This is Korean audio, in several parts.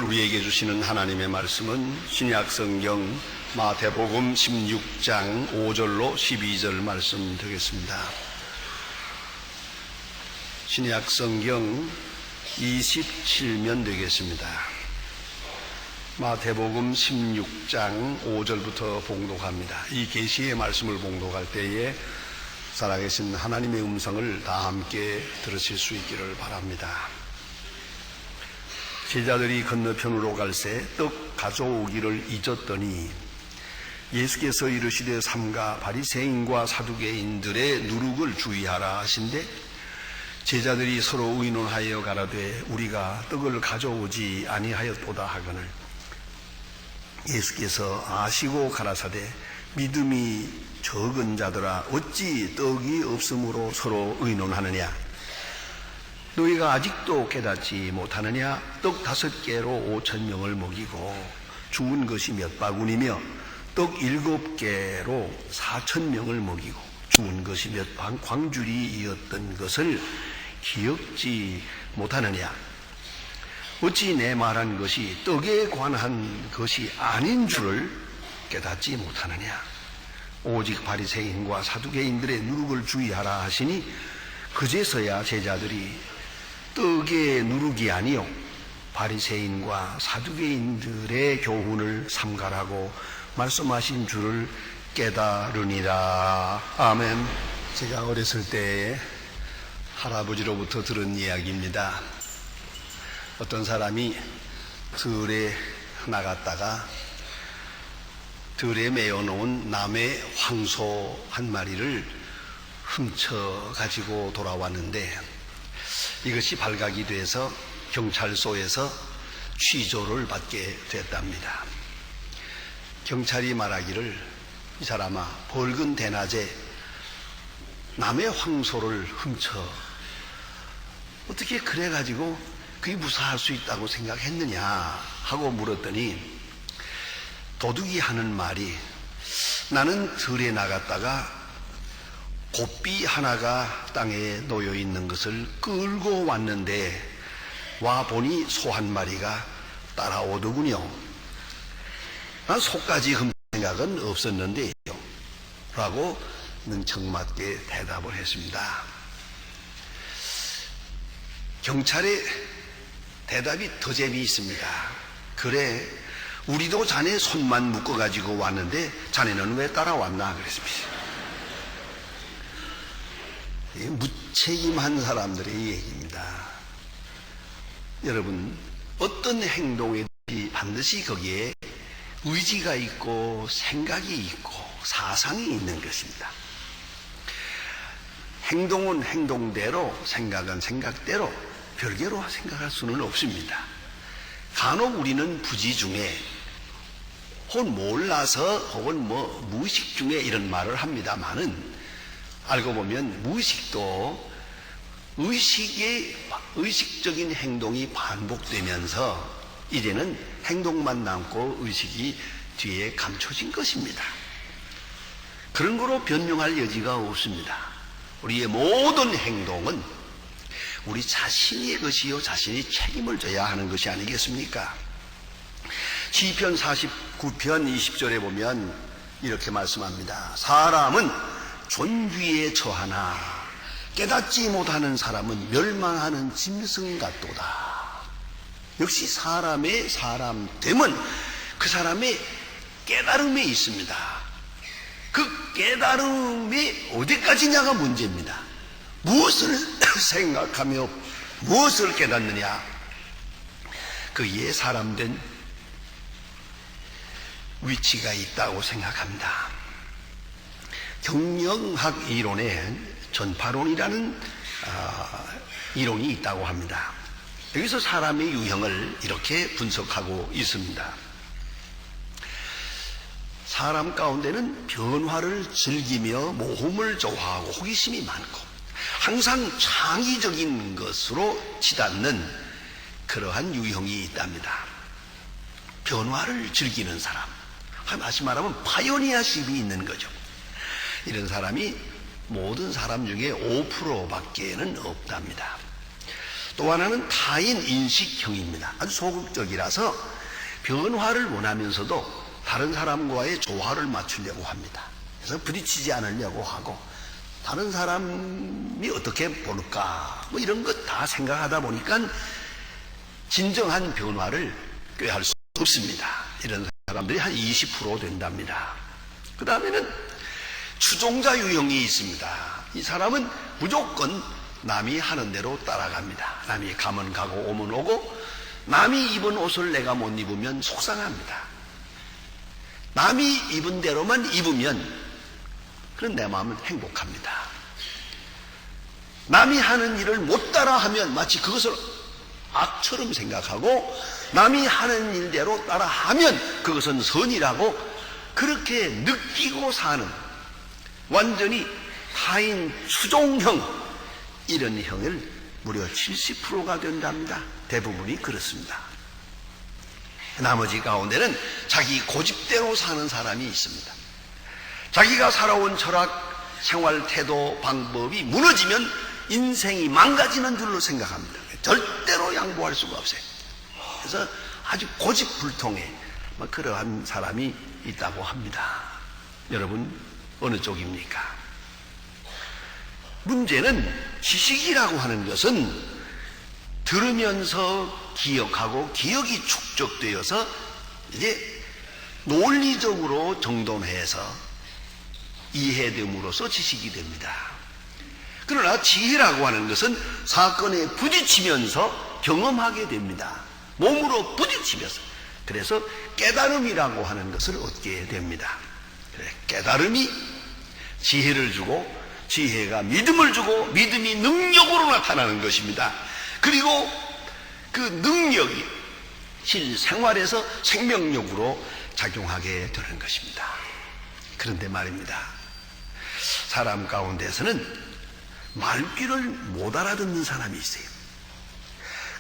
우리에게 주시는 하나님의 말씀은 신약성경 마태복음 16장 5절로 12절 말씀 되겠습니다. 신약성경 27면 되겠습니다. 마태복음 16장 5절부터 봉독합니다. 이 계시의 말씀을 봉독할 때에 살아계신 하나님의 음성을 다 함께 들으실 수 있기를 바랍니다. 제자들이 건너편으로 갈새 떡 가져오기를 잊었더니 예수께서 이르시되 삼가 바리새인과 사두개인들의 누룩을 주의하라 하신대 제자들이 서로 의논하여 가라되 우리가 떡을 가져오지 아니하였도다 하거늘 예수께서 아시고 가라사대 믿음이 적은 자들아 어찌 떡이 없으므로 서로 의논하느냐 너희가 아직도 깨닫지 못하느냐 떡 5개로 5,000명을 먹이고 죽은 것이 몇 바구니며 떡 7개로 4,000명을 먹이고 죽은 것이 몇 광주리이었던 것을 기억지 못하느냐 어찌 내 말한 것이 떡에 관한 것이 아닌 줄을 깨닫지 못하느냐 오직 바리새인과 사두개인들의 누룩을 주의하라 하시니 그제서야 제자들이 떡의 누룩이 아니요 바리새인과 사두개인들의 교훈을 삼가라고 말씀하신 줄을 깨달으니라. 아멘. 제가 어렸을 때에 할아버지로부터 들은 이야기입니다. 어떤 사람이 들에 나갔다가 들에 메어놓은 남의 황소 한 마리를 훔쳐 가지고 돌아왔는데 이것이 발각이 돼서 경찰서에서 취조를 받게 됐답니다. 경찰이 말하기를 이 사람아 벌금 대낮에 남의 황소를 훔쳐 어떻게 그래가지고 그게 무사할 수 있다고 생각했느냐 하고 물었더니 도둑이 하는 말이 나는 들에 나갔다가 고삐 하나가 땅에 놓여 있는 것을 끌고 왔는데 와 보니 소 한 마리가 따라오더군요. 난 소까지 훔칠 생각은 없었는데요 라고 능청맞게 대답을 했습니다. 경찰의 대답이 더 재미있습니다. 그래 우리도 자네 손만 묶어가지고 왔는데 자네는 왜 따라왔나 그랬습니다. 무책임한 사람들의 얘기입니다. 여러분 어떤 행동이든지 반드시 거기에 의지가 있고 생각이 있고 사상이 있는 것입니다. 행동은 행동대로 생각은 생각대로 별개로 생각할 수는 없습니다. 간혹 우리는 부지 중에 혹은 몰라서 혹은 무의식 중에 이런 말을 합니다만은 알고 보면 무의식도 의식적인 행동이 반복되면서 이제는 행동만 남고 의식이 뒤에 감춰진 것입니다. 그런 거로 변명할 여지가 없습니다. 우리의 모든 행동은 우리 자신의 것이요 자신이 책임을 져야 하는 것이 아니겠습니까? 시편 49편 20절에 보면 이렇게 말씀합니다. 사람은 존귀에 처하나 깨닫지 못하는 사람은 멸망하는 짐승 같도다. 역시 사람의 사람됨은 그 사람의 깨달음에 있습니다. 그 깨달음이 어디까지냐가 문제입니다. 무엇을 생각하며 무엇을 깨닫느냐 그의 사람된 위치가 있다고 생각합니다. 경영학 이론에 전파론이라는 이론이 있다고 합니다. 여기서 사람의 유형을 이렇게 분석하고 있습니다. 사람 가운데는 변화를 즐기며 모험을 좋아하고 호기심이 많고 항상 창의적인 것으로 치닫는 그러한 유형이 있답니다. 변화를 즐기는 사람, 다시 말하면 파이오니아십이 있는 거죠. 이런 사람이 모든 사람 중에 5%밖에는 없답니다. 또 하나는 타인 인식형입니다. 아주 소극적이라서 변화를 원하면서도 다른 사람과의 조화를 맞추려고 합니다. 그래서 부딪히지 않으려고 하고 다른 사람이 어떻게 볼까 뭐 이런 것 다 생각하다 보니까 진정한 변화를 꾀할 수 없습니다. 이런 사람들이 한 20% 된답니다. 그 다음에는 추종자 유형이 있습니다. 이 사람은 무조건 남이 하는 대로 따라갑니다. 남이 가면 가고 오면 오고 남이 입은 옷을 내가 못 입으면 속상합니다. 남이 입은 대로만 입으면 그런 내 마음은 행복합니다. 남이 하는 일을 못 따라하면 마치 그것을 악처럼 생각하고 남이 하는 일대로 따라하면 그것은 선이라고 그렇게 느끼고 사는 완전히 타인 추종형 이런 형을 무려 70%가 된답니다. 대부분이 그렇습니다. 나머지 가운데는 자기 고집대로 사는 사람이 있습니다. 자기가 살아온 철학, 생활, 태도, 방법이 무너지면 인생이 망가지는 줄로 생각합니다. 절대로 양보할 수가 없어요. 그래서 아주 고집불통의 그러한 사람이 있다고 합니다. 여러분 어느 쪽입니까? 문제는 지식이라고 하는 것은 들으면서 기억하고 기억이 축적되어서 이제 논리적으로 정돈해서 이해됨으로써 지식이 됩니다. 그러나 지혜라고 하는 것은 사건에 부딪히면서 경험하게 됩니다. 몸으로 부딪히면서. 그래서 깨달음이라고 하는 것을 얻게 됩니다. 깨달음이 지혜를 주고 지혜가 믿음을 주고 믿음이 능력으로 나타나는 것입니다. 그리고 그 능력이 실생활에서 생명력으로 작용하게 되는 것입니다. 그런데 말입니다. 사람 가운데서는 말귀를 못 알아듣는 사람이 있어요.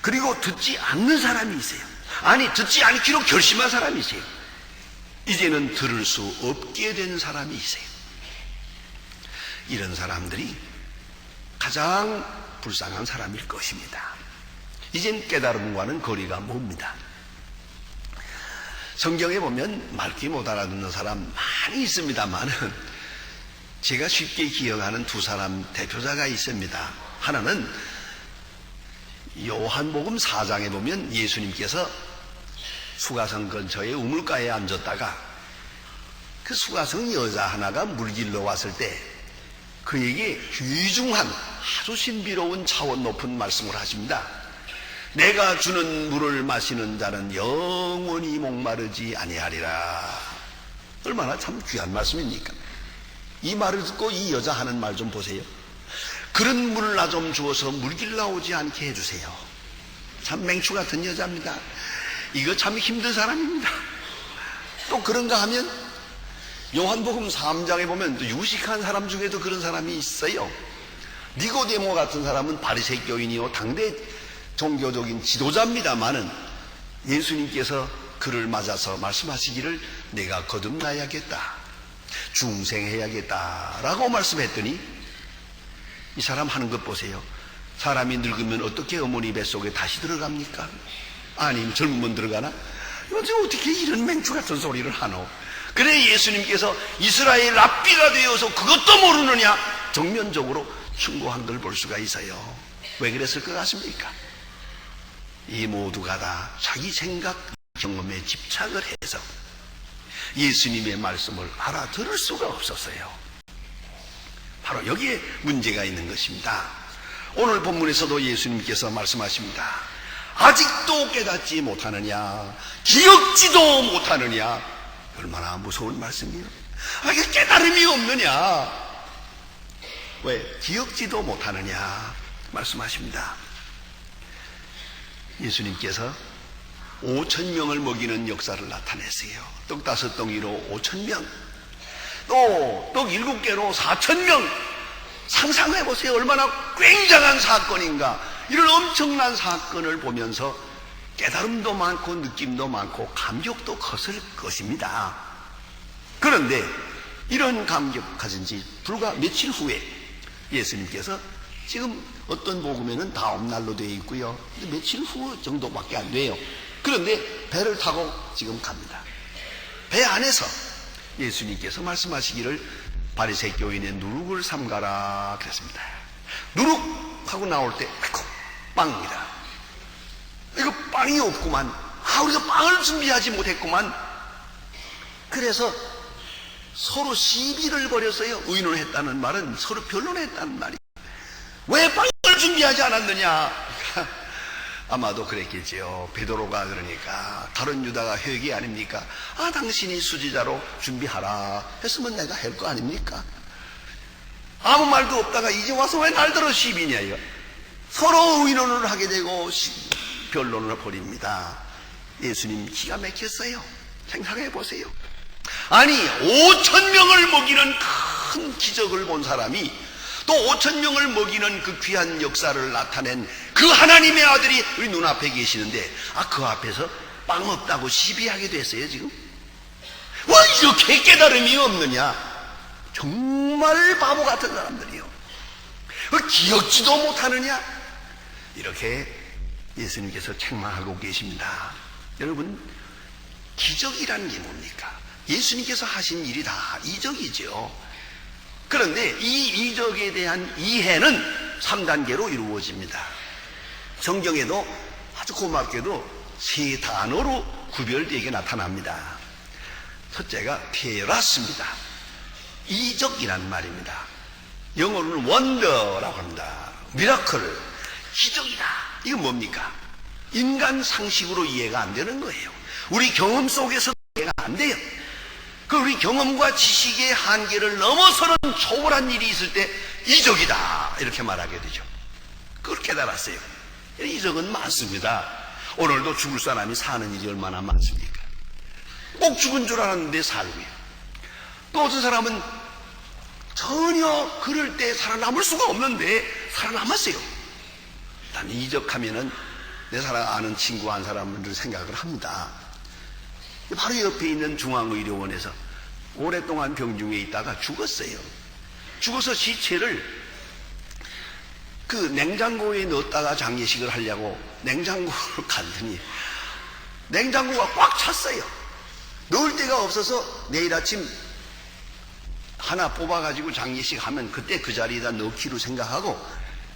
그리고 듣지 않는 사람이 있어요. 아니 듣지 않기로 결심한 사람이 있어요. 이제는 들을 수 없게 된 사람이 있어요. 이런 사람들이 가장 불쌍한 사람일 것입니다. 이젠 깨달음과는 거리가 멉니다. 성경에 보면 말귀 못 알아듣는 사람 많이 있습니다만은 제가 쉽게 기억하는 두 사람 대표자가 있습니다. 하나는 요한복음 4장에 보면 예수님께서 수가성 근처에 우물가에 앉았다가 그 수가성 여자 하나가 물길로 왔을 때 그에게 귀중한 아주 신비로운 차원 높은 말씀을 하십니다. 내가 주는 물을 마시는 자는 영원히 목마르지 아니하리라. 얼마나 참 귀한 말씀입니까? 이 말을 듣고 이 여자 하는 말 좀 보세요. 그런 물을 나 좀 주어서 물길 나오지 않게 해주세요. 참 맹추 같은 여자입니다. 이거 참 힘든 사람입니다. 또 그런가 하면 요한복음 3장에 보면 유식한 사람 중에도 그런 사람이 있어요. 니고데모 같은 사람은 바리새교인이요 당대 종교적인 지도자입니다마는 예수님께서 그를 맞아서 말씀하시기를 내가 거듭나야겠다, 중생해야겠다라고 말씀했더니 이 사람 하는 것 보세요. 사람이 늙으면 어떻게 어머니 뱃속에 다시 들어갑니까? 아니면 젊으면 들어가나? 어떻게 이런 맹추 같은 소리를 하노? 그래 예수님께서 이스라엘 랍비가 되어서 그것도 모르느냐? 정면적으로 충고한 걸 볼 수가 있어요. 왜 그랬을 것 같습니까? 이 모두가 다 자기 생각 경험에 집착을 해서 예수님의 말씀을 알아들을 수가 없었어요. 바로 여기에 문제가 있는 것입니다. 오늘 본문에서도 예수님께서 말씀하십니다. 아직도 깨닫지 못하느냐, 기억지도 못하느냐. 얼마나 무서운 말씀이에요. 이게 깨달음이 없느냐, 왜 기억지도 못하느냐 말씀하십니다. 예수님께서 5,000명을 먹이는 역사를 나타냈어요. 떡 5덩이로 5,000명, 또 떡 7개로 4,000명. 상상해보세요. 얼마나 굉장한 사건인가. 이런 엄청난 사건을 보면서 깨달음도 많고 느낌도 많고 감격도 컸을 것입니다. 그런데 이런 감격 가진 지 불과 며칠 후에 예수님께서 지금 어떤 복음에는 다음 날로 되어 있고요. 며칠 후 정도밖에 안 돼요. 그런데 배를 타고 지금 갑니다. 배 안에서 예수님께서 말씀하시기를 바리새 교인의 누룩을 삼가라 그랬습니다. 누룩하고 나올 때 아이고 빵입니다. 이거 빵이 없구만. 우리가 빵을 준비하지 못했구만. 그래서 서로 시비를 벌였어요. 의논했다는 말은 서로 변론했다는 말이에요. 왜 빵을 준비하지 않았느냐? 아마도 그랬겠지요. 베드로가 그러니까 다른 유다가 회개 아닙니까? 당신이 수지자로 준비하라 했으면 내가 할 거 아닙니까? 아무 말도 없다가 이제 와서 왜 날들어 시비냐 이거. 서로 의논을 하게 되고 변론을 벌입니다. 예수님 기가 막혔어요. 생각해 보세요. 아니 5,000명을 먹이는 큰 기적을 본 사람이 또 5,000명을 먹이는 그 귀한 역사를 나타낸 그 하나님의 아들이 우리 눈앞에 계시는데 그 앞에서 빵 없다고 시비하게 됐어요 지금. 왜 이렇게 깨달음이 없느냐. 정말 바보 같은 사람들이요. 기억지도 못하느냐. 이렇게 예수님께서 책망하고 계십니다. 여러분 기적이라는 게 뭡니까? 예수님께서 하신 일이 다 이적이죠. 그런데 이 이적에 대한 이해는 3단계로 이루어집니다. 성경에도 아주 고맙게도 3단어로 구별되게 나타납니다. 첫째가 테라스입니다. 이적이란 말입니다. 영어로는 원더라고 합니다. 미라클, 기적이다. 이건 뭡니까? 인간 상식으로 이해가 안 되는 거예요. 우리 경험 속에서 이해가 안 돼요. 우리 경험과 지식의 한계를 넘어서는 초월한 일이 있을 때 이적이다 이렇게 말하게 되죠. 그걸 깨달았어요. 이적은 많습니다. 오늘도 죽을 사람이 사는 일이 얼마나 많습니까? 꼭 죽은 줄 알았는데 살고요. 또 어떤 사람은 전혀 그럴 때 살아남을 수가 없는데 살아남았어요. 난 이적하면은 내 아는 친구 한 사람을 생각을 합니다. 바로 옆에 있는 중앙의료원에서 오랫동안 병중에 있다가 죽었어요. 죽어서 시체를 그 냉장고에 넣었다가 장례식을 하려고 냉장고를 갔더니 냉장고가 꽉 찼어요. 넣을 데가 없어서 내일 아침 하나 뽑아가지고 장례식 하면 그때 그 자리에다 넣기로 생각하고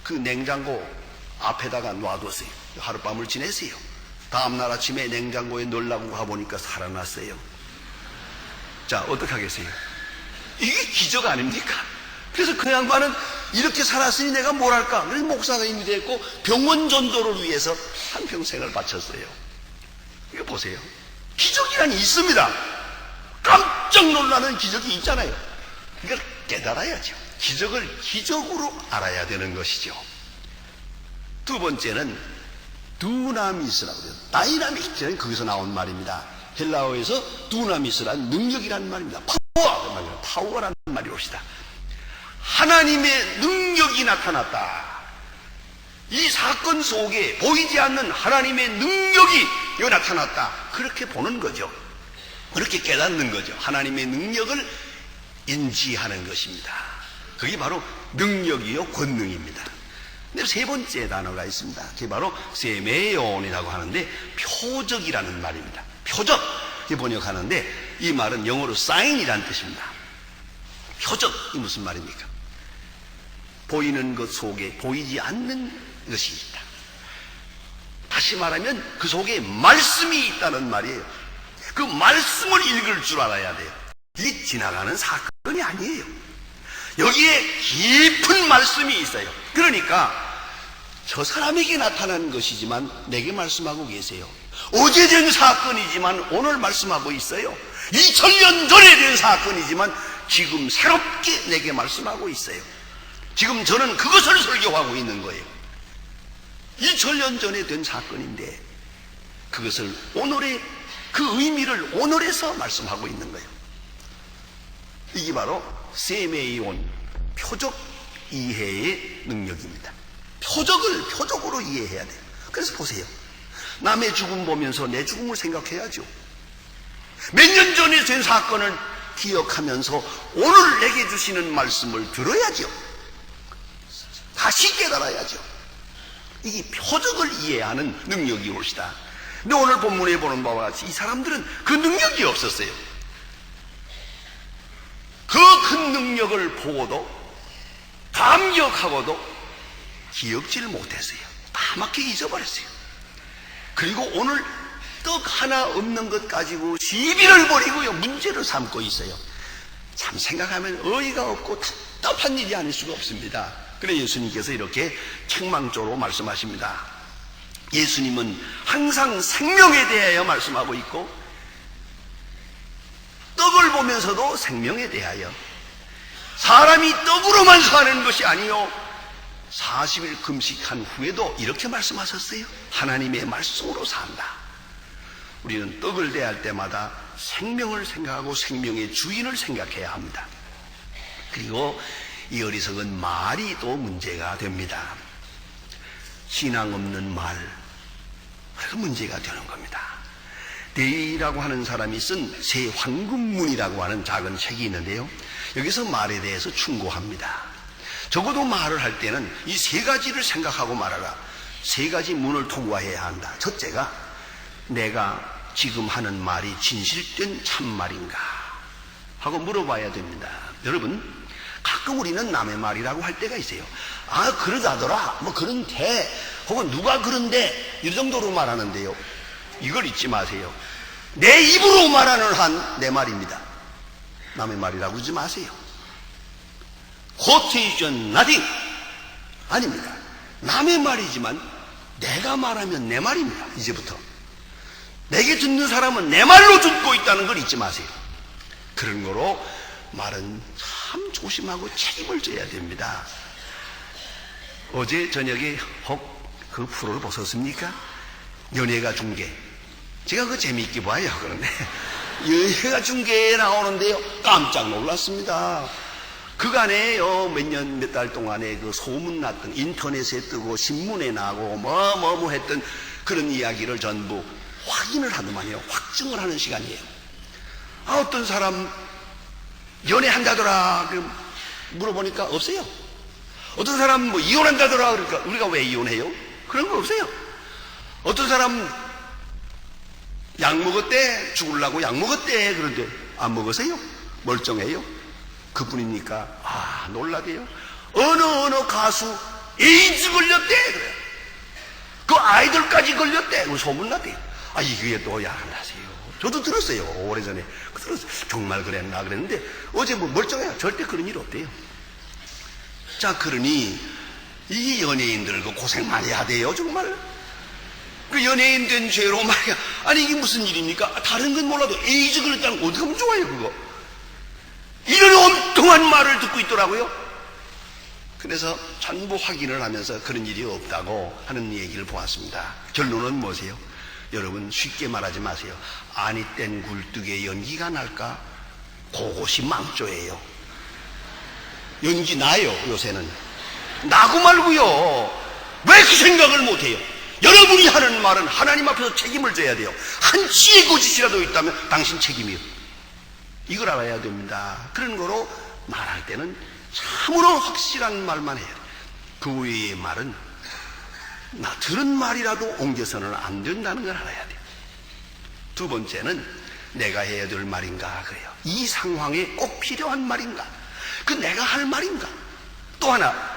그 냉장고 앞에다가 놔뒀어요. 하룻밤을 지냈어요. 다음날 아침에 냉장고에 넣으려고 가보니까 살아났어요. 자, 어떡하겠어요? 이게 기적 아닙니까? 그래서 그 양반은 이렇게 살았으니 내가 뭘 할까? 그래서 목사님이 됐고 병원 전도를 위해서 한평생을 바쳤어요. 이거 보세요. 기적이란 있습니다. 깜짝 놀라는 기적이 있잖아요. 이걸 깨달아야죠. 기적을 기적으로 알아야 되는 것이죠. 두 번째는 두나미스라고 해요. 다이나믹, 거기서 나온 말입니다. 헬라어에서 두나미스란 능력이라는 말입니다. 파워라는 말이 옵시다. 하나님의 능력이 나타났다. 이 사건 속에 보이지 않는 하나님의 능력이 여기 나타났다. 그렇게 보는 거죠. 그렇게 깨닫는 거죠. 하나님의 능력을 인지하는 것입니다. 그게 바로 능력이요 권능입니다. 근데 세 번째 단어가 있습니다. 그게 바로 세메온이라고 하는데 표적이라는 말입니다. 표적 이렇게 번역하는데 이 말은 영어로 사인이라는 뜻입니다. 표적이 무슨 말입니까? 보이는 것 속에 보이지 않는 것이 있다. 다시 말하면 그 속에 말씀이 있다는 말이에요. 그 말씀을 읽을 줄 알아야 돼요. 이 지나가는 사건이 아니에요. 여기에 깊은 말씀이 있어요. 그러니까 저 사람에게 나타난 것이지만 내게 말씀하고 계세요. 어제 된 사건이지만 오늘 말씀하고 있어요. 2000년 전에 된 사건이지만 지금 새롭게 내게 말씀하고 있어요. 지금 저는 그것을 설교하고 있는 거예요. 2000년 전에 된 사건인데 그것을 오늘의 그 의미를 오늘에서 말씀하고 있는 거예요. 이게 바로 세메이온, 표적 이해의 능력입니다. 표적을 표적으로 이해해야 돼요. 그래서 보세요. 남의 죽음 보면서 내 죽음을 생각해야죠. 몇 년 전에 된 사건을 기억하면서 오늘 내게 주시는 말씀을 들어야죠. 다시 깨달아야죠. 이게 표적을 이해하는 능력이 올시다. 근데 오늘 본문에 보는 바와 같이 이 사람들은 그 능력이 없었어요. 그 큰 능력을 보고도 감격하고도 기억지를 못했어요. 까맣게 잊어버렸어요. 그리고 오늘 떡 하나 없는 것 가지고 시비를 벌이고요, 문제를 삼고 있어요. 참 생각하면 어이가 없고 답답한 일이 아닐 수가 없습니다. 그래 예수님께서 이렇게 책망조로 말씀하십니다. 예수님은 항상 생명에 대하여 말씀하고 있고 떡을 보면서도 생명에 대하여, 사람이 떡으로만 사는 것이 아니요 40일 금식한 후에도 이렇게 말씀하셨어요. 하나님의 말씀으로 산다. 우리는 떡을 대할 때마다 생명을 생각하고 생명의 주인을 생각해야 합니다. 그리고 이 어리석은 말이 또 문제가 됩니다. 신앙 없는 말, 그래서 문제가 되는 겁니다. 데이라고 하는 사람이 쓴 새 황금문이라고 하는 작은 책이 있는데요, 여기서 말에 대해서 충고합니다. 적어도 말을 할 때는 이 세 가지를 생각하고 말하라. 세 가지 문을 통과해야 한다. 첫째가 내가 지금 하는 말이 진실된 참말인가 하고 물어봐야 됩니다. 여러분, 가끔 우리는 남의 말이라고 할 때가 있어요. 아, 그러다더라, 뭐 그런데, 혹은 누가 그런데, 이 정도로 말하는데요, 이걸 잊지 마세요. 내 입으로 말하는 한 내 말입니다. 남의 말이라고 하지 마세요. quotation nothing 아닙니다. 남의 말이지만 내가 말하면 내 말입니다. 이제부터 내게 듣는 사람은 내 말로 듣고 있다는 걸 잊지 마세요. 그런 거로 말은 참 조심하고 책임을 져야 됩니다. 어제 저녁에 혹 그 프로를 보셨습니까? 연예가 중계. 제가 그거 재미있게 봐요. 그런데 연예가 중계에 나오는데요, 깜짝 놀랐습니다. 그간에요, 몇 달 동안에 그 소문났던, 인터넷에 뜨고 신문에 나고 뭐 했던 그런 이야기를 전부 확인을 하더만요. 확증을 하는 시간이에요. 아, 어떤 사람 연애한다더라 물어보니까 없어요. 어떤 사람 뭐 이혼한다더라 그러니까 우리가 왜 이혼해요? 그런 거 없어요. 어떤 사람 약 먹었대, 죽으려고 약 먹었대, 그런데 안 먹으세요? 멀쩡해요? 그뿐입니까? 아, 놀라게요. 어느 가수 에이즈 걸렸대, 그래요. 그 아이들까지 걸렸대, 그 소문났대요. 아, 이게 또 야하세요. 저도 들었어요, 오래전에. 정말 그랬나 그랬는데 어제 뭐 멀쩡해요. 절대 그런 일 없대요. 자, 그러니 이 연예인들 그 고생 많이 하대요, 정말. 그 연예인 된 죄로 말이야. 아니, 이게 무슨 일입니까? 다른 건 몰라도 에이즈 걸렸다는 거 어떻게 하면 좋아요, 그거. 이런 엉뚱한 말을 듣고 있더라고요. 그래서 전부 확인을 하면서 그런 일이 없다고 하는 얘기를 보았습니다. 결론은 뭐세요? 여러분, 쉽게 말하지 마세요. 아니 땐 굴뚝에 연기가 날까? 그것이 망조예요. 연기 나요, 요새는. 나고 말고요. 왜 그 생각을 못해요? 여러분이 하는 말은 하나님 앞에서 책임을 져야 돼요. 한치의 거짓이라도 있다면 당신 책임이요. 이걸 알아야 됩니다. 그런 거로 말할 때는 참으로 확실한 말만 해야 돼요. 그 외의 말은 나 들은 말이라도 옮겨서는 안 된다는 걸 알아야 돼요. 두 번째는 내가 해야 될 말인가 그래요. 이 상황에 꼭 필요한 말인가? 그 내가 할 말인가? 또 하나,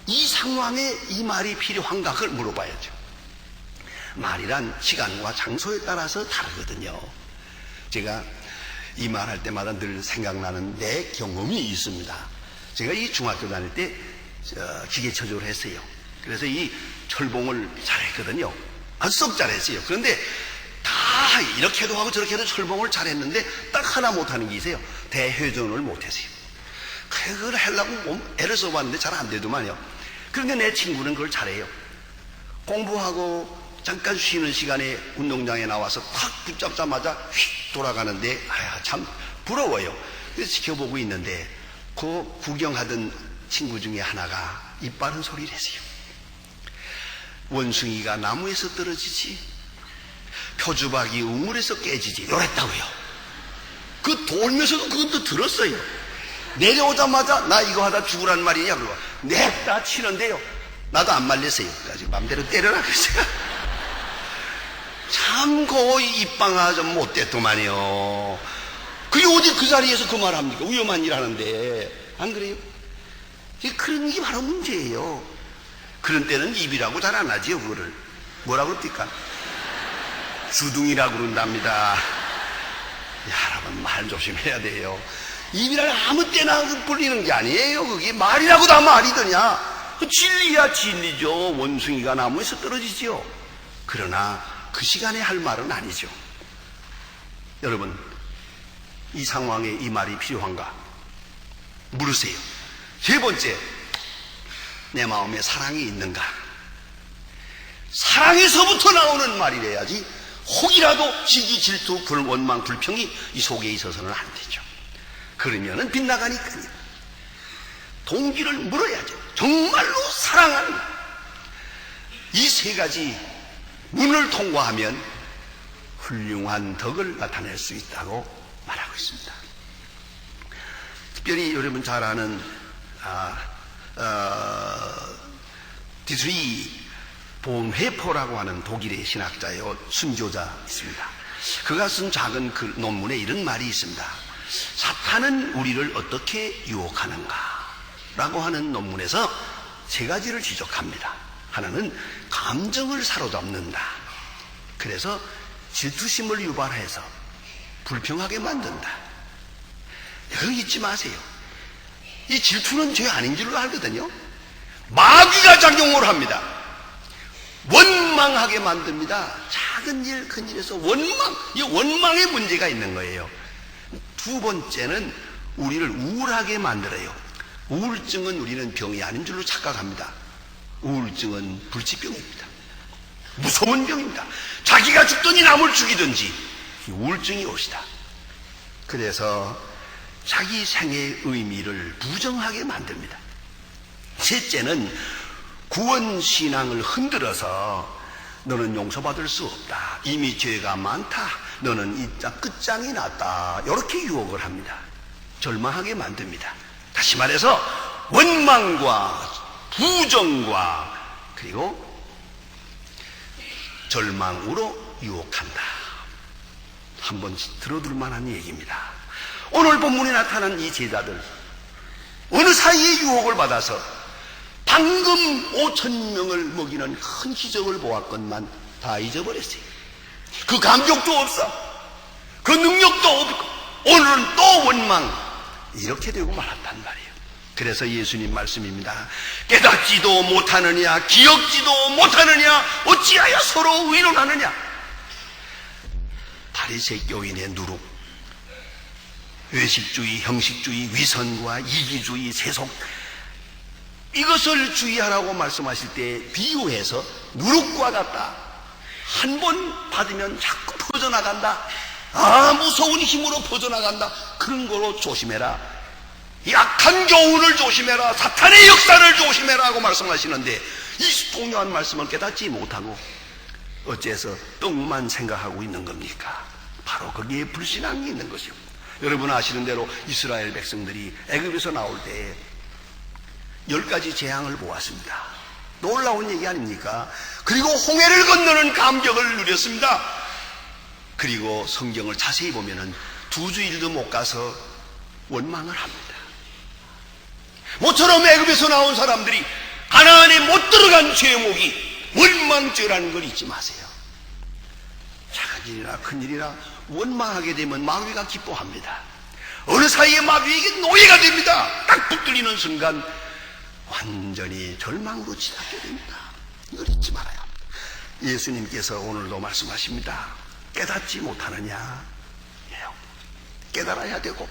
이 상황에 이 말이 필요한가? 그걸 물어봐야죠. 말이란 시간과 장소에 따라서 다르거든요. 제가 이 말 할 때마다 늘 생각나는 내 경험이 있습니다. 제가 이 중학교 다닐 때 기계처조를 했어요. 그래서 이 철봉을 잘했거든요. 아주 썩 잘했어요. 그런데 다 이렇게도 하고 저렇게도 철봉을 잘했는데 딱 하나 못하는 게 있어요. 대회전을 못했어요. 그걸 하려고 애를 써봤는데 잘 안 되더만요. 그런데 내 친구는 그걸 잘해요. 공부하고 잠깐 쉬는 시간에 운동장에 나와서 탁 붙잡자마자 휙 돌아가는데 참 부러워요. 그래서 지켜보고 있는데 그 구경하던 친구 중에 하나가 입 바른 소리를 했어요. 원숭이가 나무에서 떨어지지, 표주박이 우물에서 깨지지, 이랬다고요. 그 돌면서도 그것도 들었어요. 내려오자마자 나 이거 하다 죽으란 말이냐 그러고 냅다 치는데요. 나도 안 말렸어요. 그래가지고 맘대로 때려라 그랬어요. 참 거의 입방아 좀 못됐더만요. 그게 어디 그 자리에서 그 말 합니까? 위험한 일 하는데. 안 그래요? 그런 게 바로 문제예요. 그런 때는 입이라고 잘 안 하지요. 그거를 뭐라고 그럽니까? 주둥이라고 그런답니다. 여러분 말 조심해야 돼요. 입이란 아무 때나 불리는 게 아니에요. 그게 말이라고 다 말이더냐. 그 진리야 진리죠. 원숭이가 나무에서 떨어지지요. 그러나 그 시간에 할 말은 아니죠. 여러분 이 상황에 이 말이 필요한가? 물으세요. 세 번째, 내 마음에 사랑이 있는가? 사랑에서부터 나오는 말이래야지 혹이라도 시기, 질투, 원망, 불평이 이 속에 있어서는 안 되죠. 그러면은 빗나가니까요. 동기를 물어야죠. 정말로 사랑하는 이 세 가지 문을 통과하면 훌륭한 덕을 나타낼 수 있다고 말하고 있습니다. 특별히 여러분 잘 아는 디트리 본회포라고 하는 독일의 신학자요 순교자 있습니다. 그가 쓴 작은 그 논문에 이런 말이 있습니다. 사탄은 우리를 어떻게 유혹하는가 라고 하는 논문에서 세 가지를 지적합니다. 하나는 감정을 사로잡는다. 그래서 질투심을 유발해서 불평하게 만든다. 여기 잊지 마세요. 이 질투는 죄 아닌 줄로 알거든요. 마귀가 작용을 합니다. 원망하게 만듭니다. 작은 일, 큰 일에서 원망, 이 원망의 문제가 있는 거예요. 두 번째는 우리를 우울하게 만들어요. 우울증은 우리는 병이 아닌 줄로 착각합니다. 우울증은 불치병입니다. 무서운 병입니다. 자기가 죽든지 남을 죽이든지 우울증이 옵시다. 그래서 자기 생의 의미를 부정하게 만듭니다. 셋째는 구원신앙을 흔들어서 너는 용서받을 수 없다. 이미 죄가 많다. 너는 이 끝장이 났다. 이렇게 유혹을 합니다. 절망하게 만듭니다. 다시 말해서 원망과 부정과 그리고 절망으로 유혹한다. 한번 들어둘 만한 얘기입니다. 오늘 본문에 나타난 이 제자들 어느 사이에 유혹을 받아서 방금 5,000명을 먹이는 큰 기적을 보았건만 다 잊어버렸어요. 그 감격도 없어. 그 능력도 없고 오늘은 또 원망. 이렇게 되고 말았단 말이에요. 그래서 예수님 말씀입니다. 깨닫지도 못하느냐 기억지도 못하느냐 어찌하여 서로 의논하느냐. 바리새 교인의 누룩, 외식주의, 형식주의, 위선과 이기주의, 세속, 이것을 주의하라고 말씀하실 때 비유해서 누룩과 같다. 한 번 받으면 자꾸 퍼져나간다. 무서운 힘으로 퍼져나간다. 그런 거로 조심해라. 약한 교훈을 조심해라. 사탄의 역사를 조심해라 하고 말씀하시는데 이 동요한 말씀을 깨닫지 못하고 어째서 똥만 생각하고 있는 겁니까? 바로 거기에 불신앙이 있는 것이요. 여러분 아시는 대로 이스라엘 백성들이 애굽에서 나올 때 10가지 재앙을 보았습니다. 놀라운 얘기 아닙니까? 그리고 홍해를 건너는 감격을 누렸습니다. 그리고 성경을 자세히 보면은 2주일도 못 가서 원망을 합니다. 모처럼 애굽에서 나온 사람들이 가나안에 못 들어간 죄목이 원망죄라는 걸 잊지 마세요. 작은 일이나 큰 일이나 원망하게 되면 마귀가 기뻐합니다. 어느 사이에 마귀에게 노예가 됩니다. 딱 붙들리는 순간 완전히 절망으로 치닫게 됩니다. 이걸 잊지 말아요. 예수님께서 오늘도 말씀하십니다. 깨닫지 못하느냐? 깨달아야 되고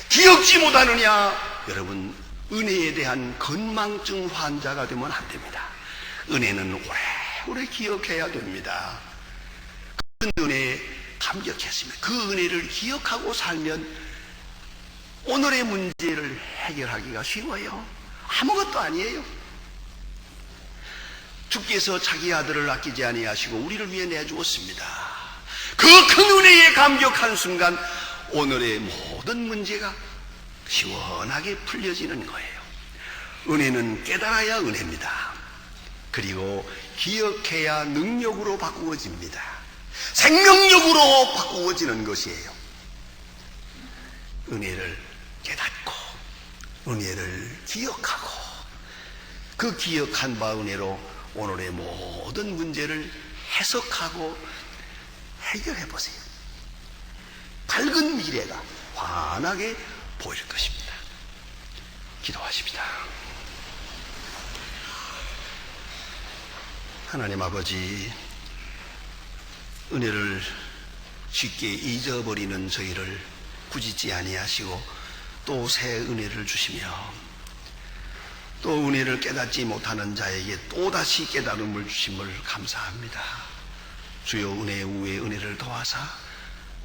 기억지 못하느냐? 여러분 은혜에 대한 건망증 환자가 되면 안 됩니다. 은혜는 오래오래 기억해야 됩니다. 그 은혜에 감격했으면 그 은혜를 기억하고 살면 오늘의 문제를 해결하기가 쉬워요. 아무것도 아니에요. 주께서 자기 아들을 아끼지 아니하시고 우리를 위해 내주었습니다. 그 큰 은혜에 감격한 순간 오늘의 모든 문제가 시원하게 풀려지는 거예요. 은혜는 깨달아야 은혜입니다. 그리고 기억해야 능력으로 바꾸어집니다. 생명력으로 바꾸어지는 것이에요. 은혜를 깨닫고 은혜를 기억하고 그 기억한 바 은혜로 오늘의 모든 문제를 해석하고 해결해 보세요. 밝은 미래가 환하게 보일 것입니다. 기도하십니다. 하나님 아버지, 은혜를 쉽게 잊어버리는 저희를 꾸짖지 아니하시고 또 새 은혜를 주시며 또 은혜를 깨닫지 못하는 자에게 또다시 깨달음을 주심을 감사합니다. 주여 은혜 우에 은혜를 더하사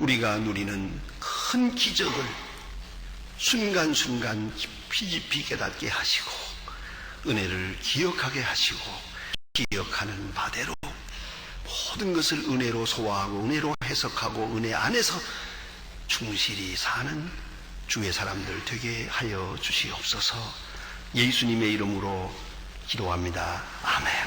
우리가 누리는 큰 기적을 순간순간 깊이 깨닫게 하시고 은혜를 기억하게 하시고 기억하는 바대로 모든 것을 은혜로 소화하고 은혜로 해석하고 은혜 안에서 충실히 사는 주의 사람들 되게 하여 주시옵소서. 예수님의 이름으로 기도합니다. 아멘.